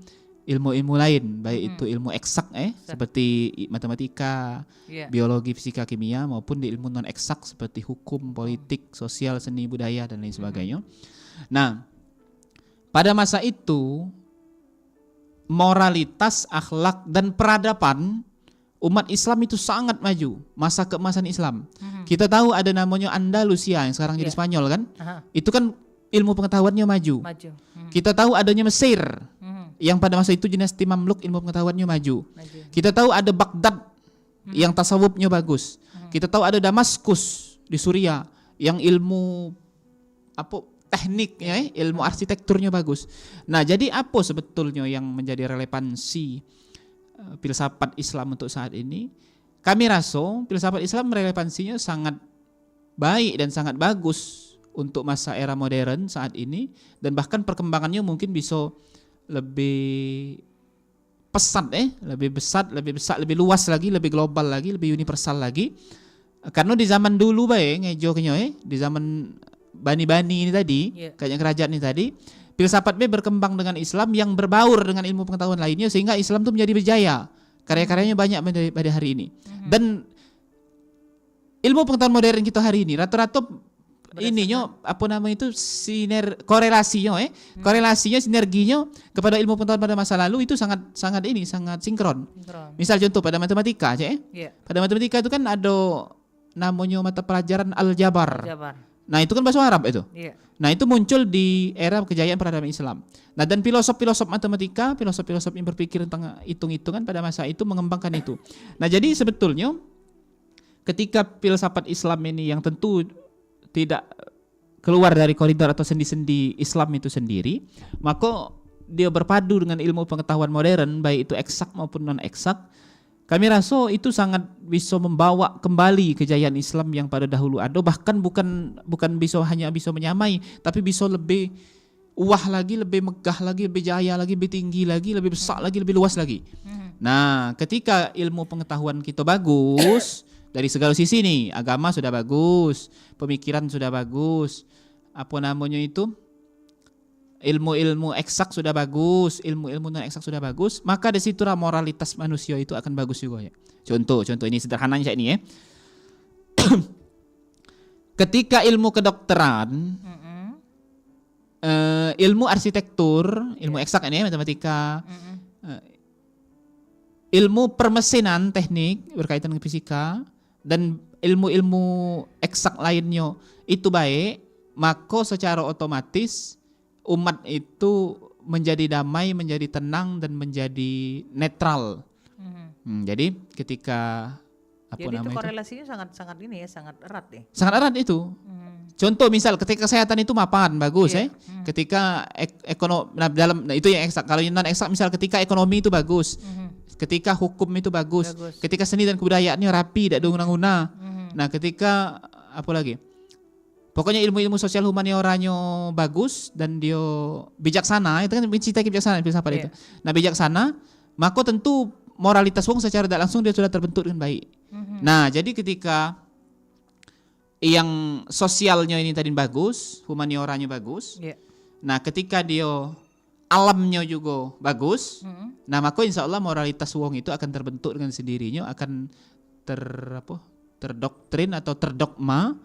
ilmu-ilmu lain, baik itu ilmu eksak seperti matematika, biologi, fisika, kimia, maupun di ilmu non eksak seperti hukum, politik, sosial, seni, budaya dan lain sebagainya. Nah, pada masa itu moralitas, akhlak dan peradaban umat Islam itu sangat maju, masa keemasan Islam. Kita tahu ada namanya Andalusia yang sekarang jadi Spanyol kan? Itu kan ilmu pengetahuannya maju. Kita tahu adanya Mesir yang pada masa itu dinasti Mamluk, ilmu pengetahuannya maju. Kita tahu ada Baghdad yang tasawufnya bagus. Kita tahu ada Damaskus di Suriah yang ilmu tekniknya, ilmu arsitekturnya bagus. Nah, jadi apa sebetulnya yang menjadi relevansi filsafat Islam untuk saat ini? Kami rasa filsafat Islam relevansinya sangat baik dan sangat bagus untuk masa era modern saat ini, dan bahkan perkembangannya mungkin bisa lebih pesat, lebih besar, lebih luas lagi, lebih global lagi, lebih universal lagi. Karena di zaman dulu di zaman bani-bani ini tadi, kerajaan ini tadi, filsafat berkembang dengan Islam yang berbaur dengan ilmu pengetahuan lainnya, sehingga Islam itu menjadi berjaya. Karya-karyanya banyak pada hari ini. Dan ilmu pengetahuan modern kita hari ini rata-rata korelasinya sinerginya kepada ilmu pengetahuan pada masa lalu itu sangat sinkron. Misal contoh pada matematika pada matematika itu kan ada namanya mata pelajaran aljabar. Nah, itu kan bahasa Arab itu. Nah, itu muncul di era kejayaan peradaban Islam. Nah, dan filosof-filosof matematika, filosof-filosof yang berpikir tentang hitung-hitungan pada masa itu mengembangkan itu. Nah, jadi sebetulnya ketika filsafat Islam ini yang tentu tidak keluar dari koridor atau sendi-sendi Islam itu sendiri, maka dia berpadu dengan ilmu pengetahuan modern, baik itu eksak maupun non eksak. Kami rasa itu sangat bisa membawa kembali kejayaan Islam yang pada dahulu ada, bahkan bukan hanya bisa menyamai, tapi bisa lebih lagi, lebih megah lagi, lebih jaya lagi, lebih tinggi lagi, lebih besar lagi, lebih luas lagi. Nah, ketika ilmu pengetahuan kita bagus dari segala sisi nih, agama sudah bagus, pemikiran sudah bagus, ilmu-ilmu eksak sudah bagus, ilmu-ilmu non eksak sudah bagus, maka di situ moralitas manusia itu akan bagus juga ya. Contoh ini sederhananya ini ya. Ketika ilmu kedokteran, ilmu arsitektur, ilmu eksak ini matematika, ilmu permesinan teknik berkaitan dengan fisika, dan ilmu-ilmu eksak lainnya itu baik, maka secara otomatis umat itu menjadi damai, menjadi tenang, dan menjadi netral. Jadi ketika itu korelasinya sangat erat ya. Sangat erat itu. Contoh misal ketika kesehatan itu mapan bagus ketika itu yang eksak. Kalau yang non eksak misal ketika ekonomi itu bagus. Ketika hukum itu bagus. Ketika seni dan kebudayaannya rapi, tidak guna-guna. Nah, ketika apa lagi? Pokoknya ilmu-ilmu sosial humanioranya bagus dan dia bijaksana, itu kan mencita kebijaksanaan filsafat itu. Nah, bijaksana, maka tentu moralitas wong secara tidak langsung dia sudah terbentuk dengan baik. Nah, jadi ketika yang sosialnya ini tadi bagus, humanioranya bagus. Nah, ketika dia alamnya juga bagus, nah maka insya Allah moralitas wong itu akan terbentuk dengan sendirinya, akan terdoktrin atau terdogma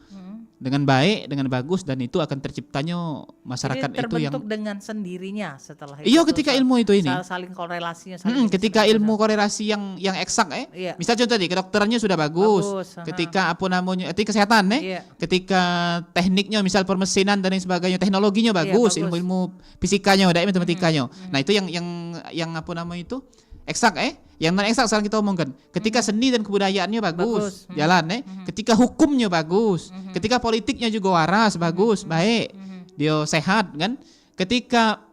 dengan baik, dengan bagus, dan itu akan terciptanya masyarakat itu yang terbentuk dengan sendirinya setelah itu. Iya, ketika ilmu itu ini saling korelasinya ketika ilmu korelasi yang eksak misal contoh tadi kedokterannya sudah bagus, ketika kesehatan ketika tekniknya misal permesinan dan lain sebagainya, teknologinya bagus, ilmu fisikanya matematikanya. Nah, itu yang eksak yang non eksak sekarang kita omongkan. Ketika seni dan kebudayaannya bagus. Jalan ketika hukumnya bagus, ketika politiknya juga waras, bagus, baik, dia sehat kan. Ketika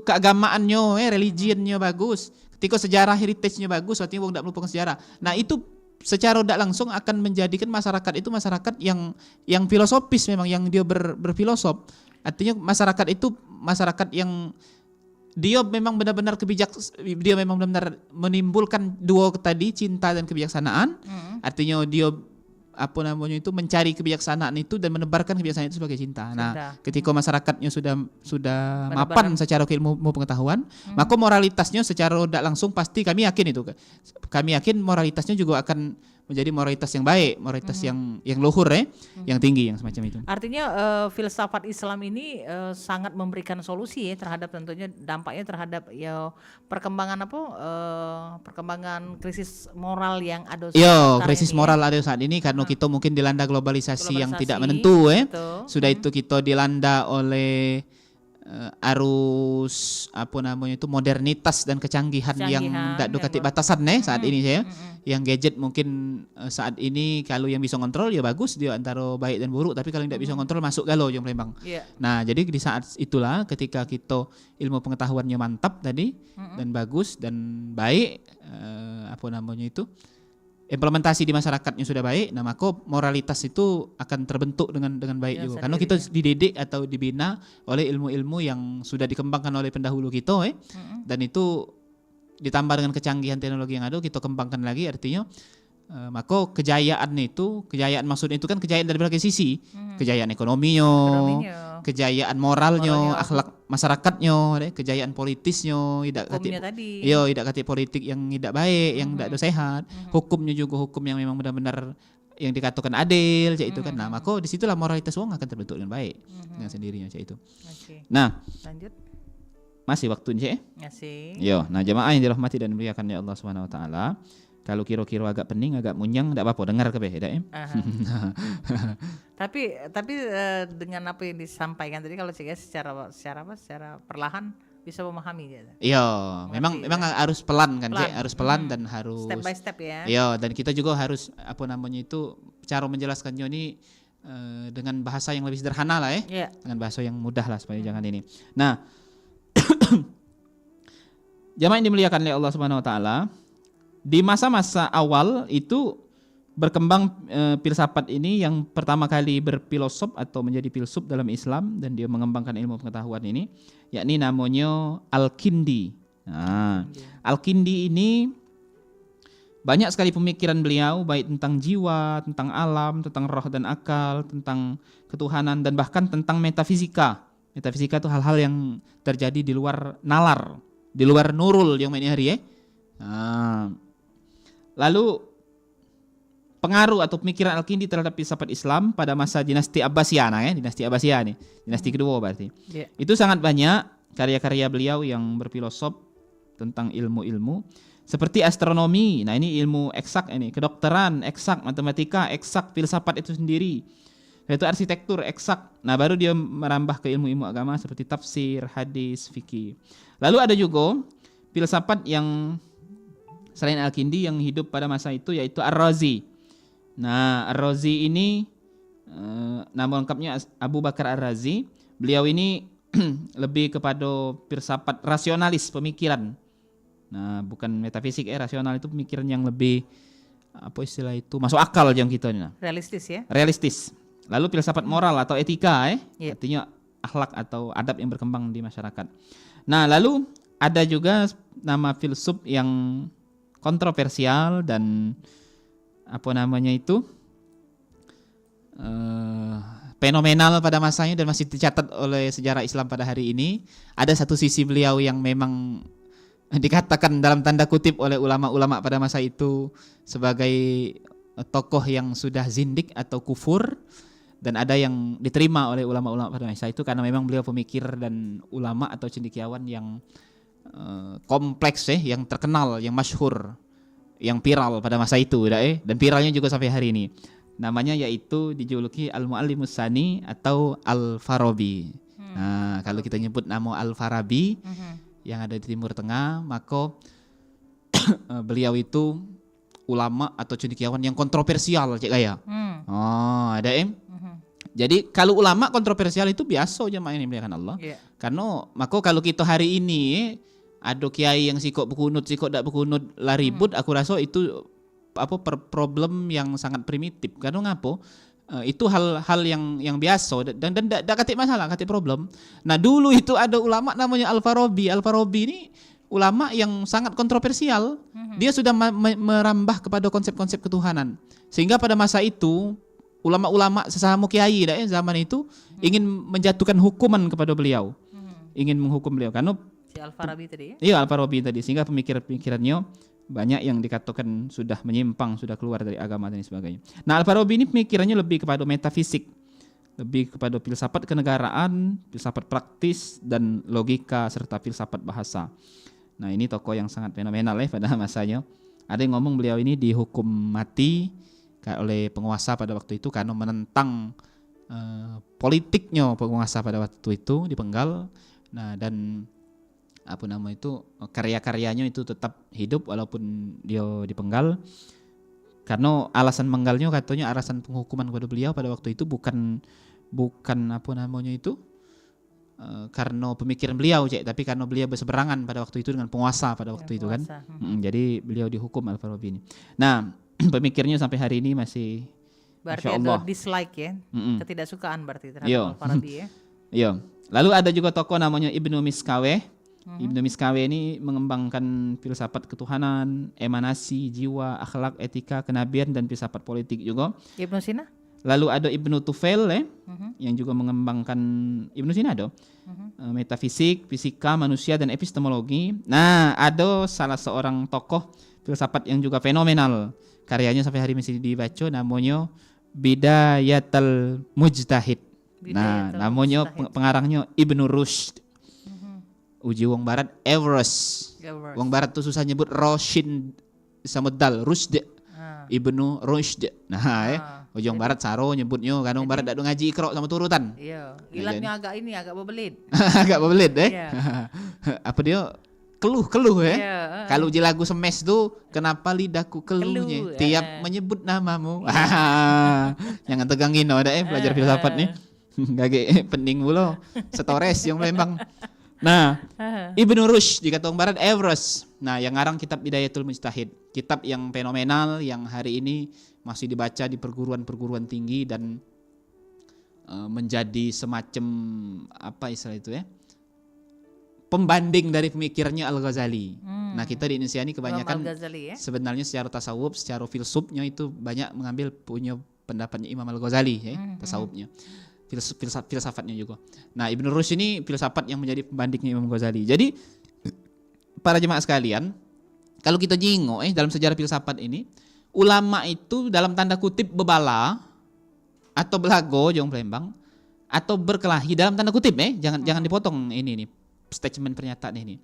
keagamaannya, religionnya bagus, ketika sejarah heritage-nya bagus, artinya wong tidak melupakan sejarah. Nah, itu secara tidak langsung akan menjadikan masyarakat itu masyarakat yang filosofis, memang yang dia berfilosof. Artinya masyarakat itu masyarakat yang dia memang benar-benar dia memang benar-benar menimbulkan dua tadi, cinta dan kebijaksanaan. Artinya dia apa namanya itu mencari kebijaksanaan itu dan menebarkan kebijaksanaan itu sebagai cinta. Nah, ketika masyarakatnya sudah mapan secara ilmu pengetahuan, maka moralitasnya secara tidak langsung pasti kami yakin itu. Kami yakin moralitasnya juga akan menjadi moralitas yang baik, moralitas yang luhur yang tinggi, yang semacam itu. Artinya filsafat Islam ini sangat memberikan solusi ya terhadap tentunya dampaknya terhadap ya perkembangan perkembangan krisis moral yang ada sekarang krisis moral ada saat ini karena kita mungkin dilanda globalisasi yang tidak menentu Sudah itu kita dilanda oleh arus apa namanya itu modernitas dan kecanggihan yang tidak ada batasan saat ini saya. Yang gadget mungkin saat ini kalau yang bisa kontrol ya bagus, dia antara baik dan buruk, tapi kalau tidak bisa kontrol masuk galau yang Palembang. Nah, jadi di saat itulah ketika kita ilmu pengetahuannya mantap tadi dan bagus dan baik apa namanya itu implementasi di masyarakatnya sudah baik, nah maka moralitas itu akan terbentuk dengan baik juga. Karena kita dididik atau dibina oleh ilmu-ilmu yang sudah dikembangkan oleh pendahulu kita dan itu ditambah dengan kecanggihan teknologi yang ada, kita kembangkan lagi, artinya maka kejayaan maksudnya itu kan kejayaan dari berbagai sisi, kejayaan ekonominya, kejayaan moralnya, akhlak masyarakatnya, kejayaan politisnya, tidak kata politik yang tidak baik, yang tidak ada sehat, hukumnya juga hukum yang memang benar-benar yang dikatakan adil, itu kan. Nah, maka disitulah moralitas wong akan terbentuk dengan baik dengan sendirinya, itu. Nah, lanjut. Masih waktunya Masih. Nah jamaah yang dirahmati dan dimuliakan ya Allah Subhanahu wa taala. Kalau kira-kira agak pening, agak munyang, enggak apa-apa, dengar ke ya. Tapi dengan apa yang disampaikan tadi kalau saya secara perlahan bisa memahami dia. Memang harus pelan kan, harus pelan dan harus step by step ya. Dan kita juga harus apa namanya itu cara menjelaskannya ini dengan bahasa yang lebih sederhana lah dengan bahasa yang mudah lah supaya jangan ini. Nah, jamaah yang dimuliakan oleh Allah Subhanahu wa taala, di masa-masa awal itu berkembang filsafat ini yang pertama kali berfilosof atau menjadi filsuf dalam Islam dan dia mengembangkan ilmu pengetahuan ini, yakni namanya Al-Kindi. Nah, Al-Kindi ini banyak sekali pemikiran beliau baik tentang jiwa, tentang alam, tentang roh dan akal, tentang ketuhanan dan bahkan tentang metafisika. Metafisika itu hal-hal yang terjadi di luar nalar, di luar nurul yang ini hari Lalu pengaruh atau pemikiran Al-Kindi terhadap filsafat Islam pada masa dinasti Abbasiyah dinasti Abbasiyah nih, dinasti kedua berarti. Itu sangat banyak karya-karya beliau yang berfilosof tentang ilmu-ilmu seperti astronomi. Nah, ini ilmu eksak ini, kedokteran eksak, matematika eksak, filsafat itu sendiri. Yaitu arsitektur eksak. Nah, baru dia merambah ke ilmu-ilmu agama seperti tafsir, hadis, fikih. Lalu ada juga filsafat yang selain Al-Kindi yang hidup pada masa itu yaitu Ar-Razi. Nah, Ar-Razi ini nama lengkapnya Abu Bakar Ar-Razi. Beliau ini lebih kepada filsafat rasionalis pemikiran. Nah, bukan metafisik rasional itu pemikiran yang lebih apa istilah itu masuk akal yang kita ini. Realistis ya. Realistis. Lalu filsafat moral atau etika artinya akhlak atau adab yang berkembang di masyarakat. Nah, lalu ada juga nama filsuf yang kontroversial dan apa namanya itu fenomenal pada masanya dan masih dicatat oleh sejarah Islam pada hari ini. Ada satu sisi beliau yang memang dikatakan dalam tanda kutip oleh ulama-ulama pada masa itu sebagai tokoh yang sudah zindik atau kufur, dan ada yang diterima oleh ulama-ulama pada masa itu karena memang beliau pemikir dan ulama atau cendekiawan yang kompleks yang terkenal, yang masyhur, yang viral pada masa itu dan viralnya juga sampai hari ini. Namanya yaitu dijuluki Al-Muallimus Tsani atau Al-Farabi. Nah, kalau kita nyebut nama Al-Farabi yang ada di Timur Tengah, maka beliau itu ulama atau cendekiawan yang kontroversial ada Jadi kalau ulama kontroversial itu biasa aja main dimuliakan Allah. Karena maka kalau kita hari ini ada kiai yang sikok bekunut, sikok tak bekunut lah ribut, aku rasa itu problem yang sangat primitif. Karena ngapo? itu hal-hal yang biasa dan tidak katik masalah, katik problem. Nah dulu itu ada ulama namanya Al-Farabi. Al-Farabi ini ulama yang sangat kontroversial. Dia sudah merambah kepada konsep-konsep ketuhanan. Sehingga pada masa itu ulama-ulama sesama kiai zaman itu ingin menjatuhkan hukuman kepada beliau. Ingin menghukum beliau karena Si Al-Farabi tadi ya? iya Al-Farabi tadi, sehingga pemikirannya banyak yang dikatakan sudah menyimpang, sudah keluar dari agama dan sebagainya. Nah Al-Farabi ini pemikirannya lebih kepada metafisik, lebih kepada filsafat kenegaraan, filsafat praktis dan logika serta filsafat bahasa. Nah ini tokoh yang sangat fenomenal pada masanya. Ada yang ngomong beliau ini dihukum mati oleh penguasa pada waktu itu karena menentang politiknya penguasa pada waktu itu, dipenggal. Nah dan karya-karyanya itu tetap hidup walaupun dia dipenggal. Karena alasan menggalnya katanya alasan penghukuman kepada beliau pada waktu itu bukan karena pemikiran beliau tapi karena beliau berseberangan pada waktu itu dengan penguasa pada waktu itu kan. Jadi beliau dihukum Al-Farabi ini. Nah pemikirnya sampai hari ini masih berarti ada dislike ya, ketidaksukaan berarti terhadap Al-Farabi ya. Iya. Lalu ada juga tokoh namanya Ibnu Miskaweh. Ibnu Miskaweh ini mengembangkan filsafat ketuhanan, emanasi, jiwa, akhlak, etika, kenabian dan filsafat politik juga. Ibnu Sina? Lalu ada Ibnu Tufail yang juga mengembangkan Ibnu Sina metafisik, fisika, manusia dan epistemologi. Nah, ada salah seorang tokoh filsafat yang juga fenomenal. Karyanya sampai hari ini masih dibaca, namanya Bidayatul Mujtahid. Namanya pengarangnya Ibnu Rushd. Uji wong barat Everest. Wong barat tuh susah nyebut Roshin sama dal Rushd. Ibnu Rushd. Uji wong barat saro nyebutnya kan wong barat dak ngaji Iqra sama turutan. Iya, ilatnya agak bebelit. Agak bebelit Apa dia keluh Kalau di lagu Semes tuh kenapa lidahku keluhnya tiap menyebut namamu. Jangan tegangin ada belajar filsafat nih. Gak penting pula setores yang memang. Nah, Ibnu Rushd di Katong Barat Everest. Nah, yang ngarang kitab Bidayatul Mujtahid, kitab yang fenomenal yang hari ini masih dibaca di perguruan-perguruan tinggi dan menjadi semacam apa istilah itu ya? Pembanding dari pemikirannya Al-Ghazali. Nah, kita di Indonesia ini kebanyakan sebenarnya secara tasawuf, secara filsufnya itu banyak mengambil punya pendapatnya Imam Al-Ghazali tasawufnya. Filsafatnya juga. Nah, Ibnu Rushd ini filsafat yang menjadi pembandingnya Imam Ghazali. Jadi para jemaah sekalian, kalau kita jingok dalam sejarah filsafat ini, ulama itu dalam tanda kutip bebala atau belago jong Palembang atau berkelahi dalam tanda kutip jangan dipotong ini nih statement pernyataan ini.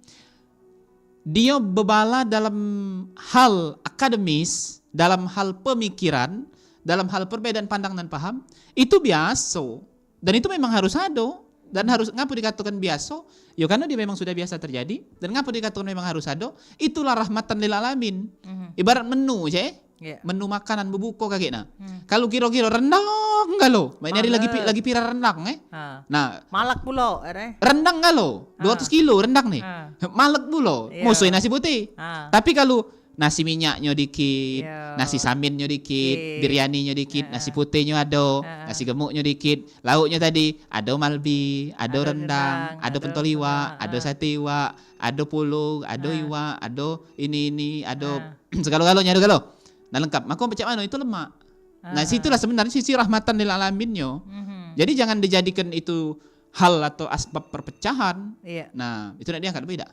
Dia bebala dalam hal akademis, dalam hal pemikiran, dalam hal perbedaan pandang dan paham, itu biasa. Dan itu memang harus ada. Dan harus ngapa dikatakan biasa? Ya karena dia memang sudah biasa terjadi. Dan ngapa dikatakan memang harus ada? Itulah rahmatan lil alamin. Ibarat menu menu makanan berbuka kagak Kalau kira-kira rendang enggak lo? Ini lagi pira rendang Nah, malak pulo rendang enggak lo? 200 kilo rendang nih. Malak pulo. Musuhin nasi putih. Tapi kalau nasi minyaknya dikit, nasi saminnya dikit, biryaninya dikit, nasi putihnya ada, nasi gemuknya dikit, lauknya tadi ada malbi, ada rendang, ada pentol iwa, ada sate iwa, ada pulu, ada iwa, ada ini, ada segala-galanya ada galo. Nah lengkap. Maka pecah mana itu lemak. Nah situlah sebenarnya sisi rahmatan lil alaminnya. Jadi jangan dijadikan itu hal atau asbab perpecahan. Nah itu dia akan beda.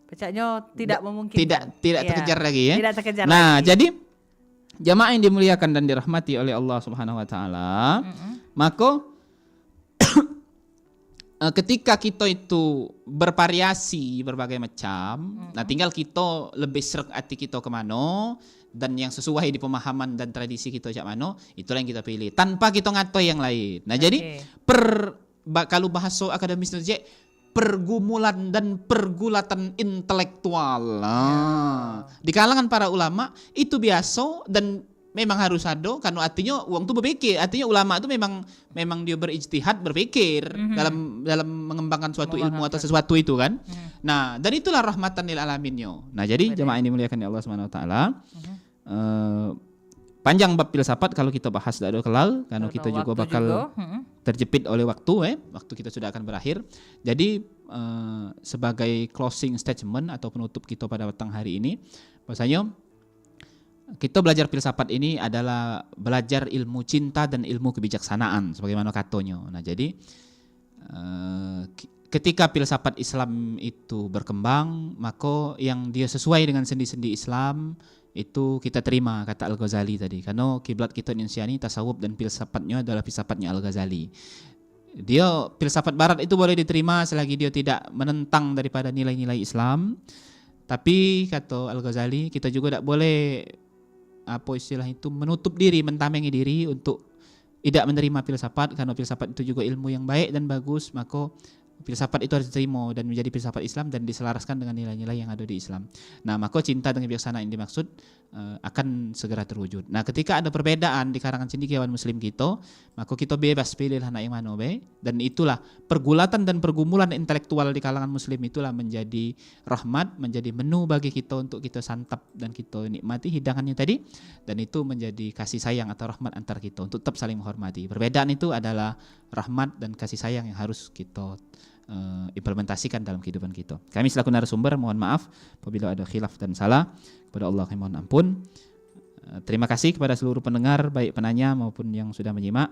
Pecahnya tidak memungkinkan. Tidak terkejar lagi ya. Tidak terkejar nah, lagi. jadi jamaah yang dimuliakan dan dirahmati oleh Allah Subhanahu wa taala, maka ketika kita itu bervariasi berbagai macam, nah tinggal kita lebih serk hati kita kemana dan yang sesuai di pemahaman dan tradisi kita cak mano, itulah yang kita pilih tanpa kita ngatoi yang lain. Nah, jadi kalau bahasa akademis itu pergumulan dan pergulatan intelektual. Di kalangan para ulama itu biasa dan memang harus ada karena artinya uang itu berpikir, artinya ulama itu memang dia berijtihad berpikir dalam mengembangkan suatu ilmu atau sesuatu itu kan. Nah, dan itulah rahmatan lil alaminnya. Nah, jadi jemaah ini dimuliakan oleh Allah Subhanahu wa taala. panjang bab filsafat kalau kita bahas tidak ada kelal karena kita juga bakal terjepit oleh waktu waktu kita sudah akan berakhir. Jadi sebagai closing statement atau penutup kita pada petang hari ini, bahwasanya kita belajar filsafat ini adalah belajar ilmu cinta dan ilmu kebijaksanaan sebagaimana katanya. Nah, jadi ketika filsafat Islam itu berkembang, maka yang dia sesuai dengan sendi-sendi Islam itu kita terima, kata Al-Ghazali tadi. Karena kiblat kita Indonesia ini tasawuf dan filsafatnya adalah filsafatnya Al-Ghazali. Dia filsafat barat itu boleh diterima selagi dia tidak menentang daripada nilai-nilai Islam. Tapi kata Al-Ghazali, kita juga tidak boleh menutup diri, mentamengi diri untuk tidak menerima filsafat, karena filsafat itu juga ilmu yang baik dan bagus. Maka filsafat itu harus diterima dan menjadi filsafat Islam dan diselaraskan dengan nilai-nilai yang ada di Islam. Nah, maka cinta dengan kebijaksanaan yang dimaksud akan segera terwujud. Nah, ketika ada perbedaan di kalangan cendekiawan muslim kita, maka kita bebas pilih anak yang mana dan itulah pergulatan dan pergumulan intelektual di kalangan muslim itulah menjadi rahmat, menjadi menu bagi kita untuk kita santap dan kita nikmati hidangannya tadi, dan itu menjadi kasih sayang atau rahmat antar kita untuk tetap saling menghormati. Perbedaan itu adalah rahmat dan kasih sayang yang harus kita implementasikan dalam kehidupan kita. Kami selaku narasumber mohon maaf apabila ada khilaf dan salah, kepada Allah kami mohon ampun. Terima kasih kepada seluruh pendengar, baik penanya maupun yang sudah menyimak.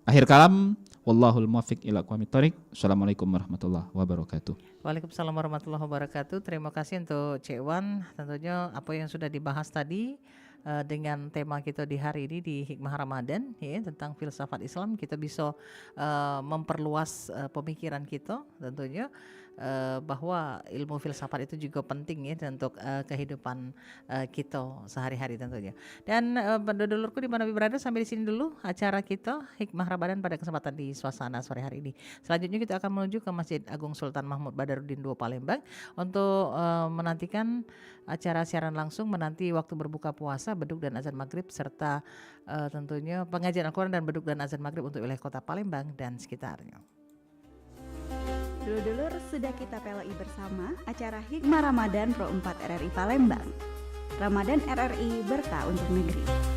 Akhir kalam, wallahul muwaffiq ila aqwamit thoriq. Assalamualaikum warahmatullahi wabarakatuh. Waalaikumsalam warahmatullahi wabarakatuh. Terima kasih untuk Cik Wan. Tentunya apa yang sudah dibahas tadi dengan tema kita di hari ini di Hikmah Ramadan ya, tentang filsafat Islam, kita bisa memperluas pemikiran kita tentunya, bahwa ilmu filsafat itu juga penting ya untuk kehidupan kita sehari-hari tentunya. Dan dulurku di mana berada, sampai di sini dulu acara kita Hikmah Ramadan pada kesempatan di suasana sore hari ini. Selanjutnya kita akan menuju ke Masjid Agung Sultan Mahmud Badaruddin II Palembang untuk menantikan acara siaran langsung, menanti waktu berbuka puasa, beduk dan azan maghrib, serta tentunya pengajian Al-Quran dan beduk dan azan maghrib untuk wilayah kota Palembang dan sekitarnya. Dulur-dulur, sudah kita pelai bersama acara Hikmah Ramadan Pro 4 RRI Palembang. Ramadan RRI berkah untuk negeri.